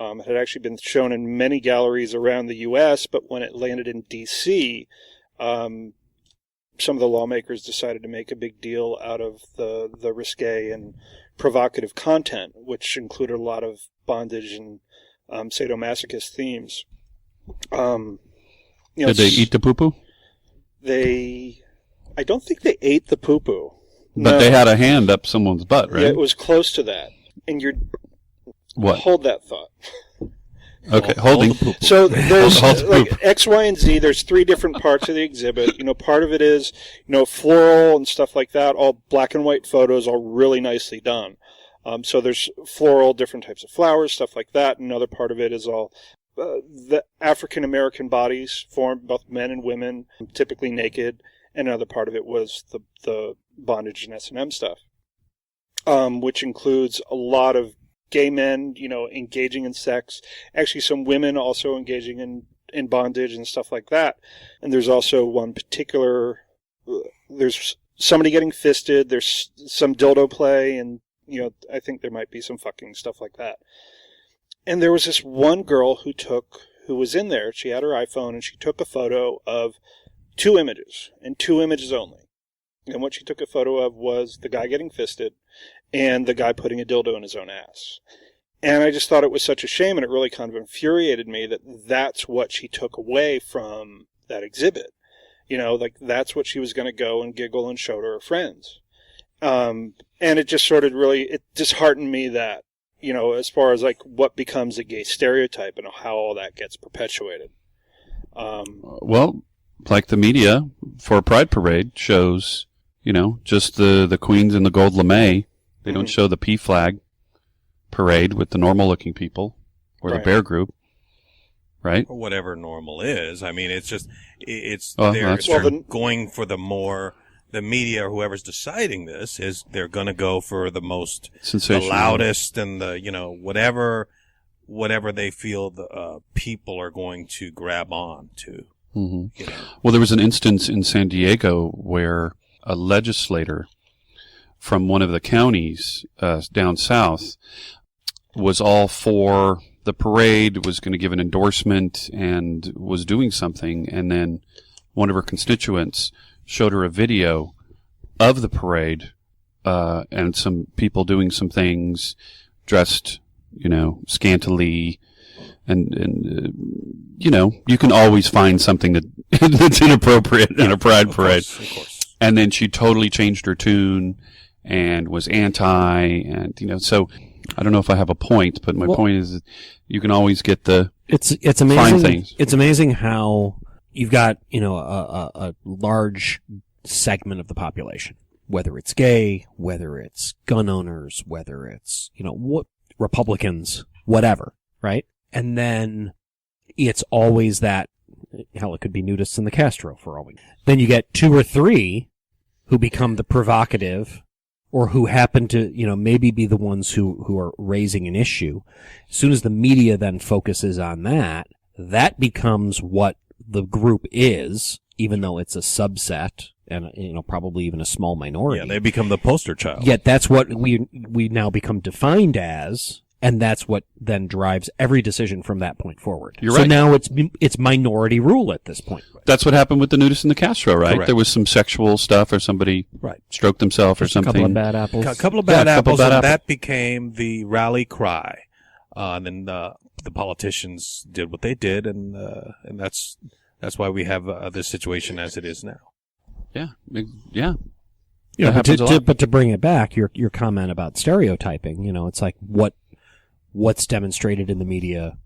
It had actually been shown in many galleries around the U.S., but when it landed in D.C., some of the lawmakers decided to make a big deal out of the risque and provocative content, which included a lot of bondage and sadomasochist themes. Did they eat the poo-poo? I don't think they ate the poo-poo. But they had a hand up someone's butt, right? Yeah, it was close to that. And What? Hold that thought. Okay, holding. So there's Hold the like poop. X, Y, and Z. There's 3 different parts of the exhibit. Part of it is, floral and stuff like that, all black and white photos, all really nicely done. So there's floral, different types of flowers, stuff like that. Another part of it is all the African American bodies formed, both men and women, typically naked. And another part of it was the bondage and S&M stuff, which includes a lot of gay men, engaging in sex. Actually, some women also engaging in bondage and stuff like that. And there's also one particular, there's somebody getting fisted. There's some dildo play, and I think there might be some fucking stuff like that. And there was this one girl who was in there. She had her iPhone and she took a photo of 2 images, and 2 images only. And what she took a photo of was the guy getting fisted and the guy putting a dildo in his own ass. And I just thought it was such a shame, and it really kind of infuriated me that that's what she took away from that exhibit. That's what she was going to go and giggle and show to her friends. And it just sort of it disheartened me that, as far as what becomes a gay stereotype and how all that gets perpetuated. Well, like the media for a Pride Parade shows, just the queens in the gold lame. They don't show the P flag parade with the normal-looking people or the bear group, right? Or whatever normal is. I mean, it's just that's they're true. going for the media or whoever's deciding this is they're going to go for the most the loudest and the whatever they feel the people are going to grab on to. Mm-hmm. Well, there was an instance in San Diego where a legislator from one of the counties down south was all for the parade, was going to give an endorsement and was doing something, and then one of her constituents showed her a video of the parade and some people doing some things dressed, scantily, and you can always find something that's inappropriate in a pride parade. Of course. And then she totally changed her tune and was anti, and so I don't know if I have a point, but my point is that you can always get it's fine amazing. things. It's amazing how you've got a large segment of the population, whether it's gay, whether it's gun owners, whether it's what Republicans, whatever, right? And then it's always that, hell, it could be nudists in the Castro for all we know. Then you get 2 or 3 who become the provocative, or who happen to, maybe be the ones who are raising an issue. As soon as the media then focuses on that, that becomes what the group is, even though it's a subset and, probably even a small minority. Yeah, they become the poster child. Yet that's what we now become defined as, and that's what then drives every decision from that point forward. You're so right. now it's minority rule at this point. That's what happened with the nudist in the Castro, right? Correct. There was some sexual stuff, or somebody Right. stroked themselves or Just a couple of something. bad apples. A couple of bad Yeah, a couple apples, bad and apples. that became the rally cry. And then the politicians did what they did, and that's why we have this situation as it is now. Yeah. Yeah, That happens a lot. but to bring it back, your comment about stereotyping, it's like what's demonstrated in the media,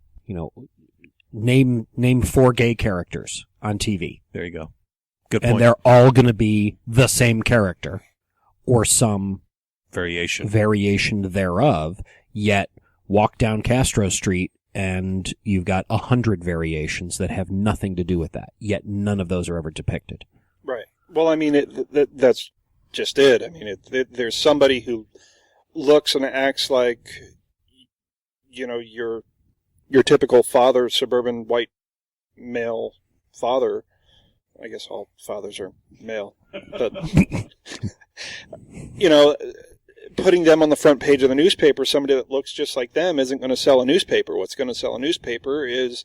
name 4 gay characters on TV. There you go. Good point. And they're all going to be the same character or some variation thereof, yet walk down Castro Street and you've got 100 variations that have nothing to do with that, yet none of those are ever depicted. Right. Well, I mean, that's just it. I mean, there's somebody who looks and acts like, your typical father, suburban white male father. I guess all fathers are male, but putting them on the front page of the newspaper, somebody that looks just like them isn't going to sell a newspaper. What's going to sell a newspaper is,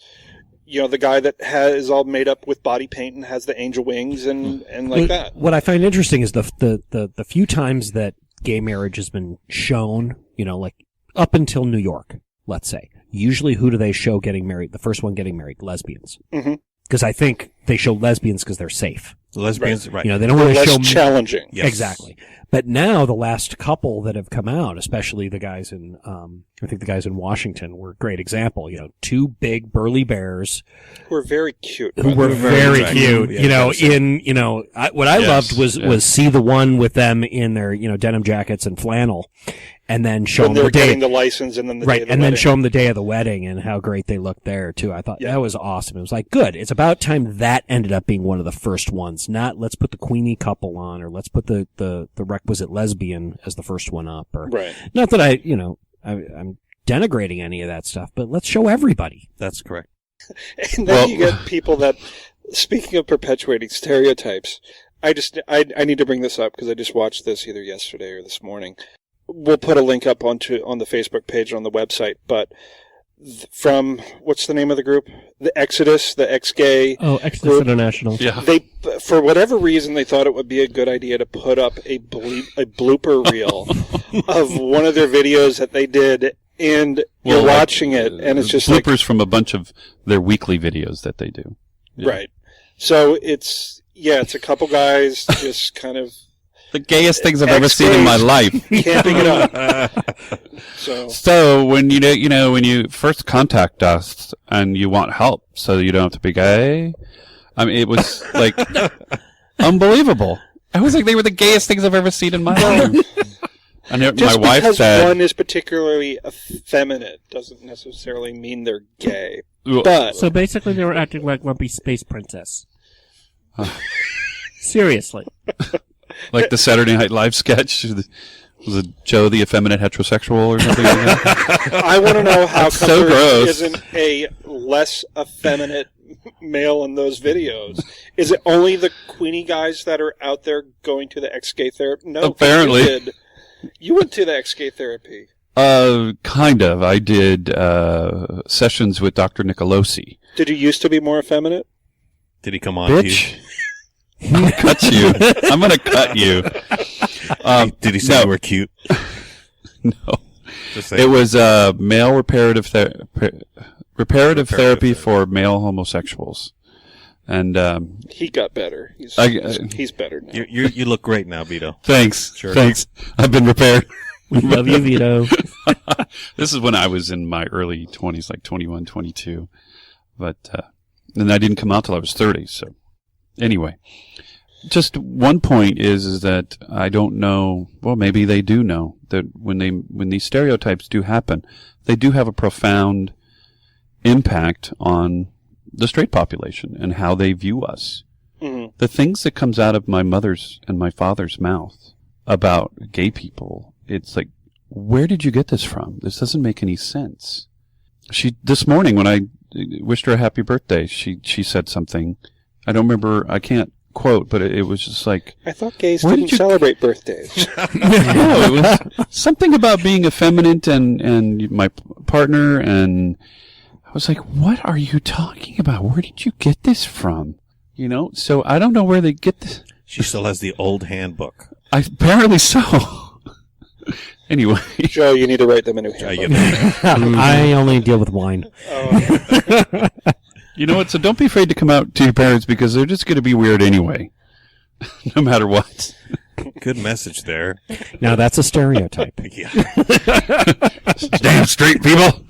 the guy that is all made up with body paint and has the angel wings and like that. What I find interesting is the few times that gay marriage has been shown, like up until New York, let's say. Usually who do they show getting married? The first one getting married, lesbians. Mm-hmm. Because I think they show lesbians because they're safe. Lesbians, right. They don't want to Less show challenging. Yes. Exactly. But now the last couple that have come out, especially the guys in, I think the guys in Washington were a great example. 2 big burly bears Who are very cute. who were very attractive. cute. Yeah, What I Yes, loved was see the one with them in their, denim jackets and flannel, and then show when them they're the day. getting the license and then the day Right, of the and then wedding. show them the day of the wedding and how great they looked there too. I thought that was awesome. It was like, good. It's about time that ended up being one of the first ones. Not let's put the Queenie couple on, or let's put the requisite lesbian as the first one up. Or Right. not that I'm denigrating any of that stuff, but let's show everybody. That's correct. And then you get people that, speaking of perpetuating stereotypes, I need to bring this up because I just watched this either yesterday or this morning. We'll put a link up on the Facebook page on the website, but from, what's the name of the group? The Exodus, the ex-gay. Oh, Exodus group. International. Yeah. They, for whatever reason, they thought it would be a good idea to put up a blooper reel of one of their videos that they did, and you're watching it, and it's just bloopers from a bunch of their weekly videos that they do. Yeah. Right. So it's a couple guys just kind of The gayest things I've ever seen in my life. camping it up. So when when you first contact us and you want help, so you don't have to be gay, I mean, it was like unbelievable. I was like, they were the gayest things I've ever seen in my life. And Just my wife because said, one is particularly effeminate doesn't necessarily mean they're gay. Well, But So basically, they were acting like Lumpy Space Princess. Seriously. like the Saturday Night Live sketch, was it Joe the effeminate heterosexual or something like that? I want to know how That's come so there gross. isn't a less effeminate male in those videos. Is it only the Queenie guys that are out there going to the ex-gay therapy? No, Apparently. you did. You went to the ex-gay therapy. Kind of. I did sessions with Dr. Nicolosi. Did you used to be more effeminate? Did he come on to Bitch. I'll cut you. I'm going to cut you. Did he say you were cute? No. Just say It was male reparative therapy for male homosexuals. And He got better. He's better now. You look great now, Vito. thanks. Sure. Thanks. I've been repaired. We love you, Vito. This is when I was in my early 20s, like 21, 22. But then I didn't come out till I was 30. So anyway, just one point is that I don't know. Well, maybe they do know that when these stereotypes do happen, they do have a profound impact on the straight population and how they view us. Mm-hmm. The things that comes out of my mother's and my father's mouth about gay people, it's like, where did you get this from? This doesn't make any sense. This morning when I wished her a happy birthday, she said something. I don't remember, I can't quote, but it was just like, I thought gays Where didn't did you- celebrate birthdays. no, it was something about being effeminate and my partner, and I was like, what are you talking about? Where did you get this from? You know, so I don't know where they get this. She still has the old handbook. Apparently so. Anyway. Joe, you need to write them a new handbook. I only deal with wine. Oh, You know what? So don't be afraid to come out to your parents because they're just going to be weird anyway, no matter what. Good message there. Now that's a stereotype. Yeah. Damn straight people.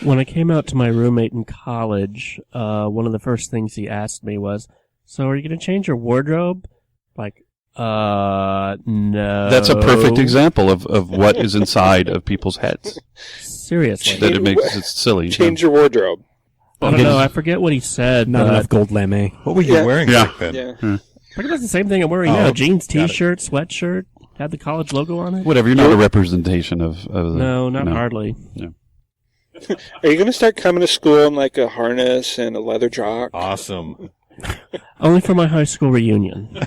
When I came out to my roommate in college, one of the first things he asked me was, "So are you going to change your wardrobe?" Like, no. That's a perfect example of what is inside of people's heads. Seriously. That it makes it silly. change your wardrobe. I don't know. I forget what he said. Not but enough gold lame. What were you Yeah. wearing Yeah. back then? Yeah. I think that's the same thing I'm wearing Oh, now. Jeans, got it. t-shirt, sweatshirt. Had the college logo on it. Whatever. You're not a representation of the... No, not hardly. Are you going to start coming to school in like a harness and a leather jock? Awesome. Only for my high school reunion.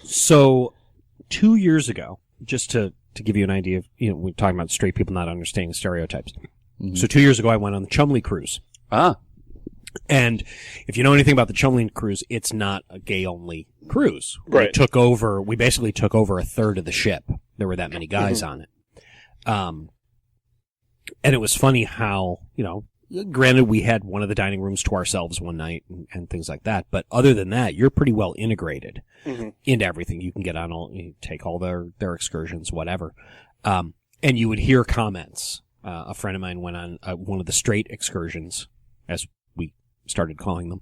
So 2 years ago, just to give you an idea of, we're talking about straight people not understanding stereotypes. Mhm. So 2 years ago, I went on the Chumley cruise. Ah. And if you know anything about the Chumley cruise, it's not a gay-only cruise. Right. We basically took over a third of the ship. There were that many guys on it. And it was funny how, granted we had one of the dining rooms to ourselves one night and things like that. But other than that, you're pretty well integrated into everything. You can get on you take all their excursions, whatever. And you would hear comments. A friend of mine went on one of the straight excursions, as we started calling them.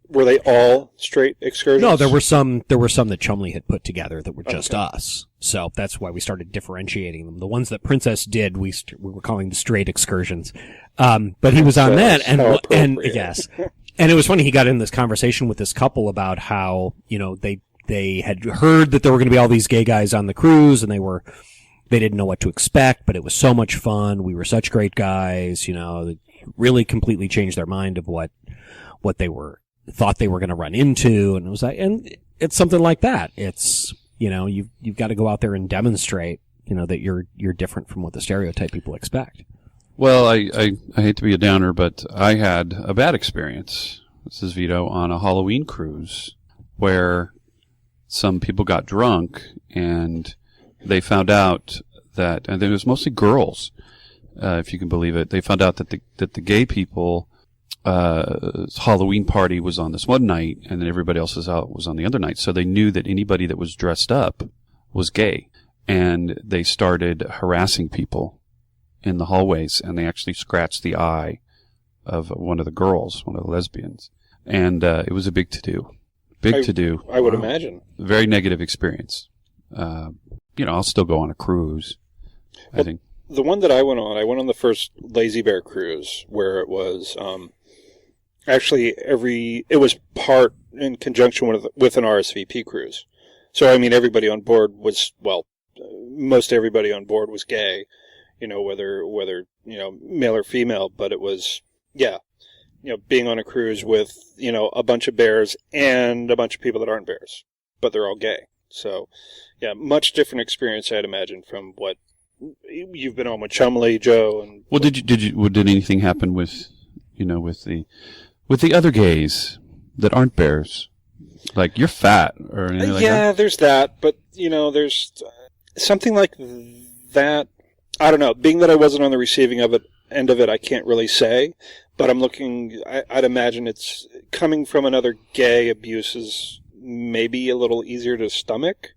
Were they all straight excursions? No, there were some that Chumley had put together that were just Okay. us. So that's why we started differentiating them. The ones that Princess did, we were calling the straight excursions. But he was on that, How and appropriate. yes, and it was funny. He got in this conversation with this couple about how they had heard that there were going to be all these gay guys on the cruise, and they didn't know what to expect, but it was so much fun. We were such great guys, it really completely changed their mind of what they thought they were going to run into. And it was like, and it's something like that. It's, you've got to go out there and demonstrate, that you're different from what the stereotype people expect. Well, I hate to be a downer, but I had a bad experience. This is Vito on a Halloween cruise where some people got drunk and they found out that, and it was mostly girls, if you can believe it. They found out that the gay people Halloween party was on this one night, and then everybody else was on the other night. So they knew that anybody that was dressed up was gay, and they started harassing people in the hallways, and they actually scratched the eye of one of the girls, one of the lesbians, and it was a big to-do. I would imagine. Very negative experience. I'll still go on a cruise. I think. The one that I went on the first Lazy Bear cruise, where it was it was part in conjunction with an RSVP cruise. So, everybody on board was, most everybody on board was gay, whether male or female, but it was, being on a cruise with, a bunch of bears and a bunch of people that aren't bears, but they're all gay. So, yeah, much different experience, I'd imagine, from what you've been on with Chumley, Joe, and. Well, did anything happen with, with the other gays that aren't bears? Like, you're fat or anything like that? Yeah, there's that, but, there's something like that. I don't know. Being that I wasn't on the receiving end of it, I can't really say. But I'm looking. I'd imagine it's coming from another gay. Abuse is maybe a little easier to stomach.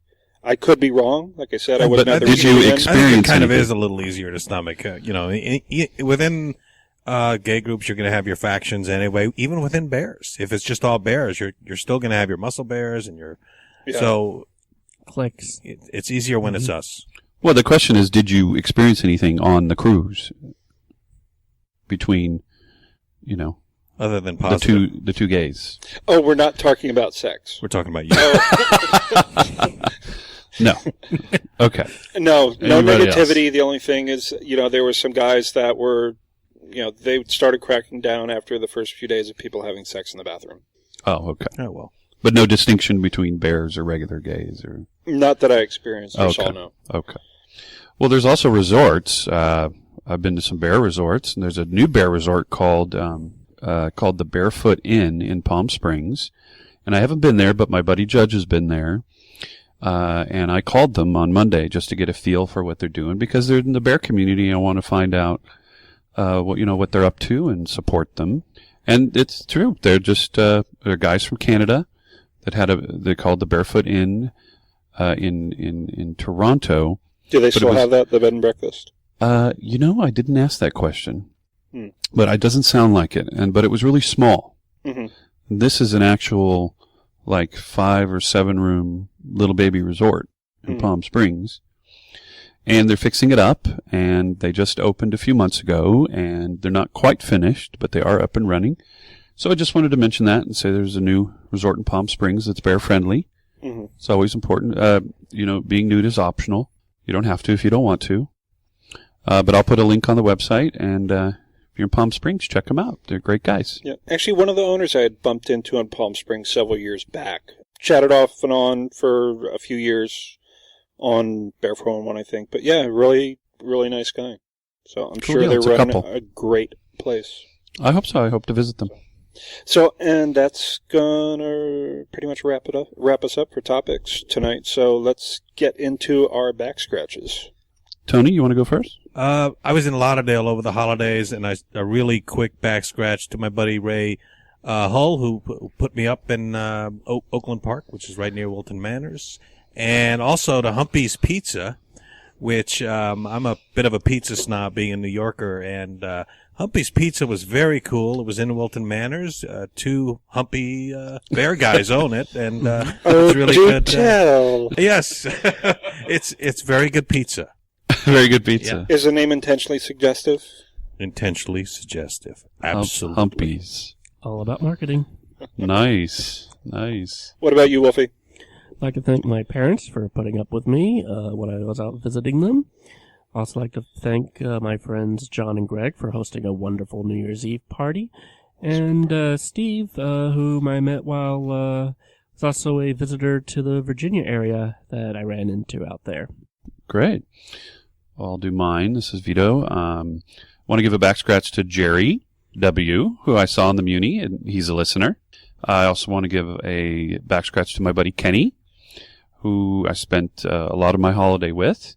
I could be wrong. Like I said, I wasn't at the receiving end. I think it kind of is a little easier to stomach. Within gay groups, you're going to have your factions anyway. Even within bears, if it's just all bears, you're still going to have your muscle bears and your. Yeah. So Clicks. it's easier when it's us. Well, the question is, did you experience anything on the cruise between, Other than positive. the two gays? Oh, we're not talking about sex. We're talking about you. No. Okay. No Anybody negativity. else? The only thing is, there were some guys that were, they started cracking down after the first few days of people having sex in the bathroom. Oh, okay. Oh, well. But no distinction between bears or regular gays, or Not that I experienced. I okay. saw no. Okay. Well, there's also resorts. I've been to some bear resorts, and there's a new bear resort called the Bearfoot Inn in Palm Springs, and I haven't been there, but my buddy Judge has been there, and I called them on Monday just to get a feel for what they're doing, because they're in the bear community. I want to find out what they're up to and support them. And it's true. They're just they're guys from Canada that they called the Bearfoot Inn in Toronto. Do they still have that, the bed and breakfast? I didn't ask that question, but it doesn't sound like it. But it was really small. Mm-hmm. This is an actual, 5 or 7 room little baby resort in Palm Springs, and they're fixing it up. And they just opened a few months ago, and they're not quite finished, but they are up and running. So I just wanted to mention that and say there's a new resort in Palm Springs that's bear friendly. Mm-hmm. It's always important. Being nude is optional. You don't have to if you don't want to. But I'll put a link on the website, and if you're in Palm Springs, check them out. They're great guys. Yeah, actually, one of the owners I had bumped into in Palm Springs several years back. Chatted off and on for a few years on Bearfoot one, I think. But yeah, really, really nice guy. So I'm sure they're running a great place. I hope so. I hope to visit them. So, and that's gonna pretty much wrap us up for topics tonight. So let's get into our back scratches. Tony, you want to go first? I was in Lauderdale over the holidays, and a really quick back scratch to my buddy Ray Hull, who put me up in Oakland Park, which is right near Wilton Manors, and also to Humpy's Pizza, which I'm a bit of a pizza snob, being a New Yorker, and Humpy's Pizza was very cool. It was in Wilton Manors. 2 Humpy bear guys own it, and it's really good. Tell. Yes, it's very good pizza. Very good pizza. Is the name intentionally suggestive? Intentionally suggestive. Absolutely. Humpies. All about marketing. Nice. What about you, Wolfie? I'd like to thank my parents for putting up with me when I was out visiting them. Also like to thank my friends John and Greg for hosting a wonderful New Year's Eve party. And Steve, whom I met while was also a visitor to the Virginia area that I ran into out there. Great. Well, I'll do mine. This is Vito. Want to give a back scratch to Jerry W., who I saw in the Muni, and he's a listener. I also want to give a back scratch to my buddy Kenny, who I spent a lot of my holiday with.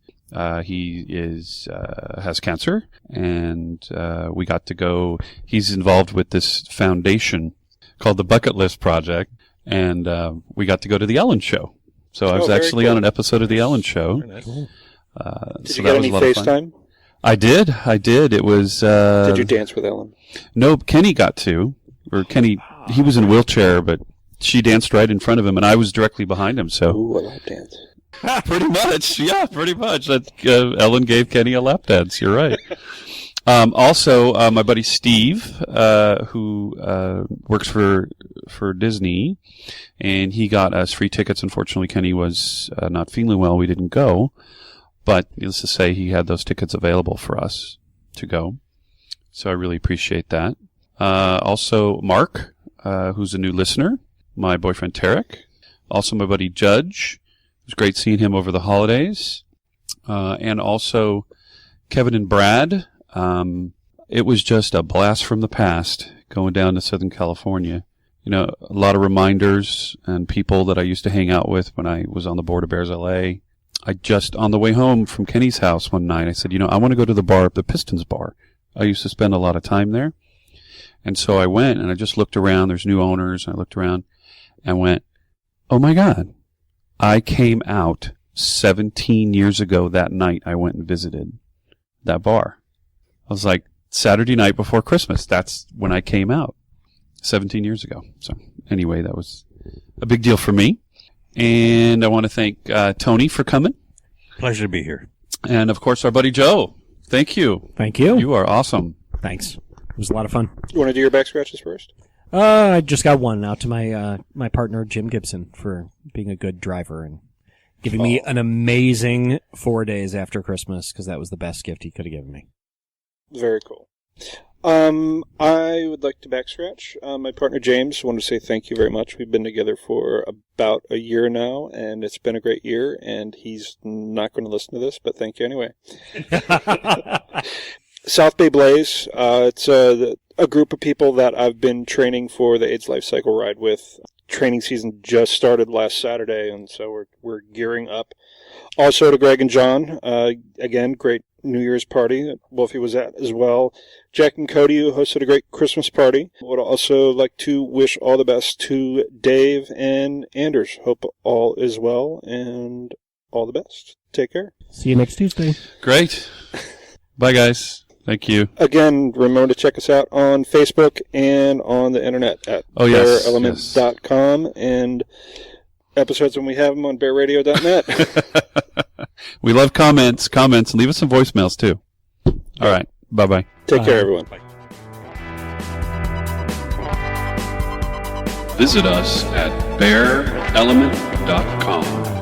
He has cancer, and we got to go. He's involved with this foundation called the Bucket List Project, and we got to go to the Ellen Show. So I was actually on an episode of the Ellen Show. Did you get any FaceTime? I did. It was... Did you dance with Ellen? No, Kenny got to. Or Kenny, he was in a wheelchair, but she danced right in front of him, and I was directly behind him, so... Ooh, a lap dance. Pretty much, yeah, pretty much. Ellen gave Kenny a lap dance, you're right. Also, my buddy Steve, who works for Disney, and he got us free tickets. Unfortunately, Kenny was not feeling well. We didn't go. But needless to say, he had those tickets available for us to go. So I really appreciate that. Also, Mark, who's a new listener. My boyfriend, Tarek. Also, my buddy Judge, was great seeing him over the holidays. And also Kevin and Brad. It was just a blast from the past going down to Southern California. You know, a lot of reminders and people that I used to hang out with when I was on the board of Bears LA. I just, on the way home from Kenny's house one night, I said, I want to go to the bar, the Pistons bar. I used to spend a lot of time there. And so I went and I just looked around. There's new owners. I looked around and went, oh my God, I came out 17 years ago that night. I went and visited that bar. I was like, Saturday night before Christmas. That's when I came out 17 years ago. So anyway, that was a big deal for me. And I want to thank Tony for coming. Pleasure to be here. And of course, our buddy Joe. Thank you. Thank you. You are awesome. Thanks. It was a lot of fun. You want to do your back scratches first? I just got one out to my partner, Jim Gibson, for being a good driver and giving me an amazing 4 days after Christmas, because that was the best gift he could have given me. Very cool. I would like to back scratch. My partner James, I want to say thank you very much. We've been together for about a year now, and it's been a great year, and he's not going to listen to this, but thank you anyway. South Bay Blaze, it's a group of people that I've been training for the AIDS Life Cycle Ride with. Training season just started last Saturday, and so we're gearing up. Also to Greg and John, again, great New Year's party that Wolfie was at as well. Jack and Cody, who hosted a great Christmas party. Would also like to wish all the best to Dave and Anders. Hope all is well, and all the best. Take care. See you next Tuesday. Great. Bye, guys. Thank you. Again, remember to check us out on Facebook and on the internet at bearelement.com and episodes when we have them on bearradio.net. We love comments. Leave us some voicemails, too. All right. Bye-bye. Take care, everyone. Bye. Visit us at bearelement.com.